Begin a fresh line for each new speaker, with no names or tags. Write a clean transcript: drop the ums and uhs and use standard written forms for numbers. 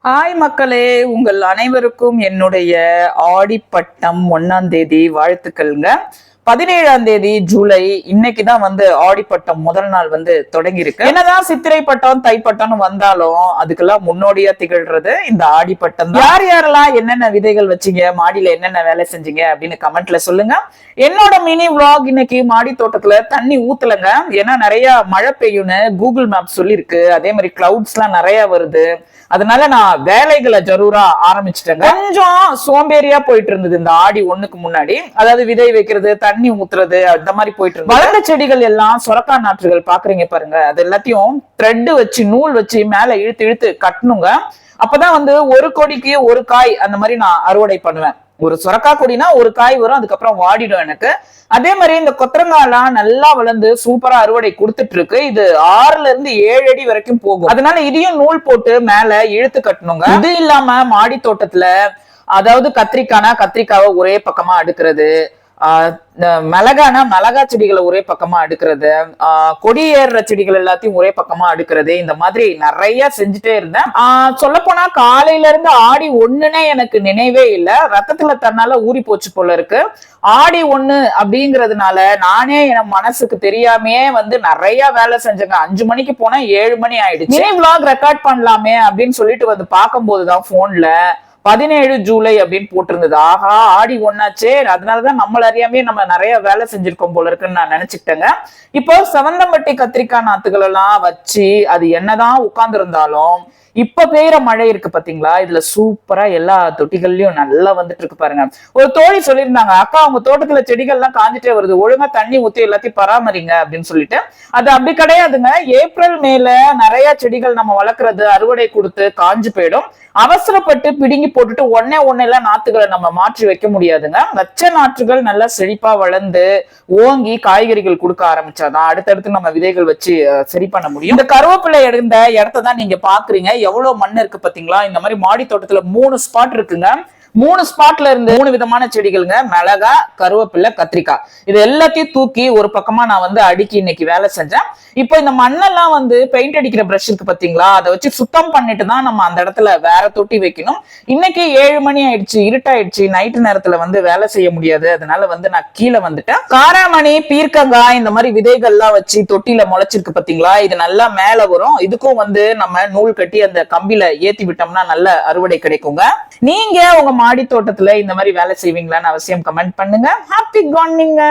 Hi மக்களே, உங்கள் அனைவருக்கும் என்னுடைய ஆடிப்பட்டம் 1ஆம் தேதி வாழ்த்துக்கள்ங்க. 17ஆம் தேதி ஜூலை இன்னைக்குதான் ஆடிப்பட்டம் முதல் நாள் தொடங்கி இருக்கு. என்னதான் சித்திரை பட்டம் தைப்பட்டம்னு வந்தாலும் அதுக்கெல்லாம் முன்னோடியா திகழ்றது இந்த ஆடிப்பட்டம். யார் யாரெல்லாம் என்னென்ன விதைகள் வச்சீங்க, மாடியில என்னென்ன வேலை செஞ்சீங்க அப்படின்னு கமெண்ட்ல சொல்லுங்க. என்னோட மினி விளாக் இன்னைக்கு மாடி தோட்டத்துல தண்ணி ஊத்தலங்க. ஏன்னா நிறைய மழை பெய்யும்னு கூகுள் மேப் சொல்லிருக்கு. அதே மாதிரி கிளவுட்ஸ் எல்லாம் நிறைய வருது. அதனால நான் வேலைகளை ஜரூரா ஆரம்பிச்சிட்டேங்க. கொஞ்சம் சோம்பேறியா போயிட்டு இருந்தது இந்த ஆடி 1க்கு முன்னாடி. அதாவது விதை வைக்கிறது, தண்ணி ஊத்துறது, அந்த மாதிரி போயிட்டு இருந்தது. வளர்ந்த செடிகள் எல்லாம் சொரக்கா நாற்றுகள் பாக்குறீங்க பாருங்க, அது எல்லாத்தையும் த்ரெட் வச்சு நூல் வச்சு மேல இழுத்து இழுத்து கட்டணுங்க. அப்பதான் ஒரு கொடிக்கு ஒரு காய் அந்த மாதிரி நான் அறுவடை பண்ணுவேன். ஒரு சொரக்கா கொடினா ஒரு காய் வரும், அதுக்கப்புறம் வாடிடும் எனக்கு. அதே மாதிரி இந்த கொத்தரங்காலாம் நல்லா வளர்ந்து சூப்பரா அறுவடை கொடுத்துட்டு இருக்கு. இது 6ல இருந்து 7 அடி வரைக்கும் போகும். அதனால இதையும் நூல் போட்டு மேல இழுத்து கட்டணுங்க. இது இல்லாம மாடி தோட்டத்துல அதாவது கத்திரிக்காவை ஒரே பக்கமா அடுக்கிறது, மிளகானா மிளகா செடிகளை ஒரே பக்கமா அடுக்கிறது, கொடியேற செடிகள் எல்லாத்தையும் ஒரே பக்கமா அடுக்கிறது, இந்த மாதிரி நிறைய செஞ்சுட்டே இருந்தேன். சொல்ல போனா காலையில இருந்து ஆடி 1னே எனக்கு நினைவே இல்லை. ரத்தத்துல தன்னால ஊறி போச்சு போல இருக்கு. ஆடி 1 அப்படிங்கறதுனால நானே என் மனசுக்கு தெரியாமையே நிறைய வேலை செஞ்சேங்க. 5 மணிக்கு போனா 7 மணி ஆயிடுச்சு. விளாக் ரெக்கார்ட் பண்ணலாமே அப்படின்னு சொல்லிட்டு பார்க்கும் போதுதான் போன்ல 17 ஜூலை அப்படின்னு போட்டிருந்தது. ஆஹா, ஆடி 1ஆச்சே, அதனாலதான் நம்மள அறியாமே நம்ம நிறைய வேலை செஞ்சிருக்கோம் போல இருக்குன்னு நான் நினைச்சுக்கிட்டேங்க. இப்போ செவந்தம்பட்டி கத்திரிக்காய் நாத்துகள் எல்லாம் வச்சு அது என்னதான் உட்கார்ந்து இருந்தாலும் இப்ப பெய்யற மழை இருக்கு பாத்தீங்களா, இதுல சூப்பரா எல்லா தொட்டிகள்லயும் நல்லா வந்துட்டு இருக்கு பாருங்க. ஒரு தோழி சொல்லியிருந்தாங்க, அக்கா உங்க தோட்டத்துல செடிகள் எல்லாம் காஞ்சிட்டே வருது, ஒழுங்கா தண்ணி ஊத்தி எல்லாத்தையும் பராமரிங்க அப்படின்னு சொல்லிட்டு. அது அப்படி கிடையாதுங்க. ஏப்ரல் மேல நிறைய செடிகள் நம்ம வளர்க்கறது அறுவடை கொடுத்து காஞ்சு போயிடும். அவசரப்பட்டு பிடுங்கி போட்டுட்டு ஒன்னெல்லாம் நாத்துகளை நம்ம மாற்றி வைக்க முடியாதுங்க. வச்ச நாற்றுகள் நல்லா செழிப்பா வளர்ந்து ஓங்கி காய்கறிகள் கொடுக்க ஆரம்பிச்சாதான் அடுத்தடுத்து நம்ம விதைகள் வச்சு சரி பண்ண முடியும். இந்த கருவேப்பிலை இருந்த இடத்தான் நீங்க பாக்குறீங்க. எவ்வளவு மண் இருக்கு பாத்தீங்களா. இந்த மாதிரி மாடி தோட்டத்துல 3 ஸ்பாட் இருக்குங்க. 3 ஸ்பாட்ல இருந்து 3 விதமான செடிகளுங்க, மிளகா, கருவேப்பிலை, கத்திரிக்காய். இது எல்லாத்தையும் தூக்கி ஒரு பக்கமா நான் அடுக்கி இன்னைக்கு வேலை செஞ்சேன். இப்போ இந்த மண்ணெல்லாம் பெயிண்ட் அடிக்கிற பிரஷ் இருக்கு பாத்தீங்களா, அதை வச்சு சுத்தம் பண்ணிட்டு தான் நம்ம அந்த இடத்துல வேற தொட்டி வைக்கணும். இன்னைக்கு 7 மணி ஆயிடுச்சு, இருட்டாயிடுச்சு. நைட்டு நேரத்துல வேலை செய்ய முடியாது. அதனால நான் கீழே வந்துட்டேன். காராமணி, பீர்க்கங்காய் இந்த மாதிரி விதைகள்லாம் வச்சு தொட்டில முளைச்சிருக்கு பாத்தீங்களா, இது நல்லா மேல வரும். இதுக்கும் நம்ம நூல் கட்டி அந்த கம்பியில ஏத்தி விட்டோம்னா நல்ல அறுவடை கிடைக்குங்க. நீங்க உங்க மாடி தோட்டத்துல இந்த மாதிரி வேலை செய்வீங்களான்னு அவசியம் கமெண்ட் பண்ணுங்க. Happy gardening.